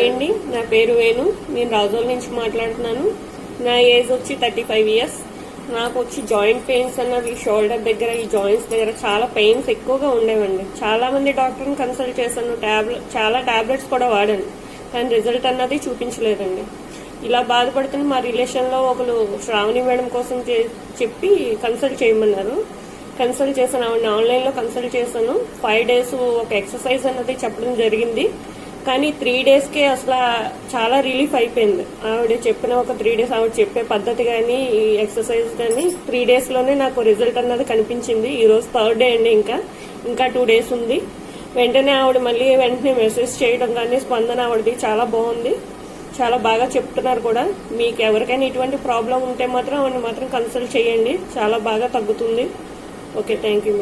Hi అండి, నా పేరు వేణు. నేను రాజోల్ నుంచి మాట్లాడుతున్నాను. నా ఏజ్ వచ్చి 35 ఇయర్స్. నాకు వచ్చి జాయింట్ పెయిన్స్ అన్నది షోల్డర్ దగ్గర, ఈ జాయింట్స్ దగ్గర చాలా పెయిన్స్ ఎక్కువగా ఉండేవండి. చాలా మంది డాక్టర్ని కన్సల్ట్ చేశాను, చాలా టాబ్లెట్స్ కూడా వాడాను, కానీ రిజల్ట్ అన్నది చూపించలేదండి. ఇలా బాధపడుతున్న మా రిలేషన్లో ఒకరు శ్రావణి మేడం కోసం చెప్పి కన్సల్ట్ చేయమన్నారు. కన్సల్ట్ చేశాను, ఆవిడ ఆన్లైన్లో కన్సల్ట్ చేశాను. 5 days ఒక ఎక్సర్సైజ్ అన్నది చెప్పడం జరిగింది. కానీ 3 daysకే అసలు చాలా రిలీఫ్ అయిపోయింది. ఆవిడ చెప్పిన ఒక 3 days ఆవిడ చెప్పే పద్ధతి కానీ ఈ ఎక్సర్సైజ్ కానీ 3 daysలోనే నాకు రిజల్ట్ అన్నది కనిపించింది. ఈరోజు 3rd day అండి, ఇంకా 2 days ఉంది. వెంటనే ఆవిడ వెంటనే మెసేజ్ చేయడం కానీ స్పందన ఆవిడది చాలా బాగుంది, చాలా బాగా చెప్తున్నారు కూడా. మీకు ఎవరికైనా ఇటువంటి ప్రాబ్లం ఉంటే మాత్రం ఆవిడని మాత్రం కన్సల్ట్ చేయండి, చాలా బాగా తగ్గుతుంది. Okay, thank you.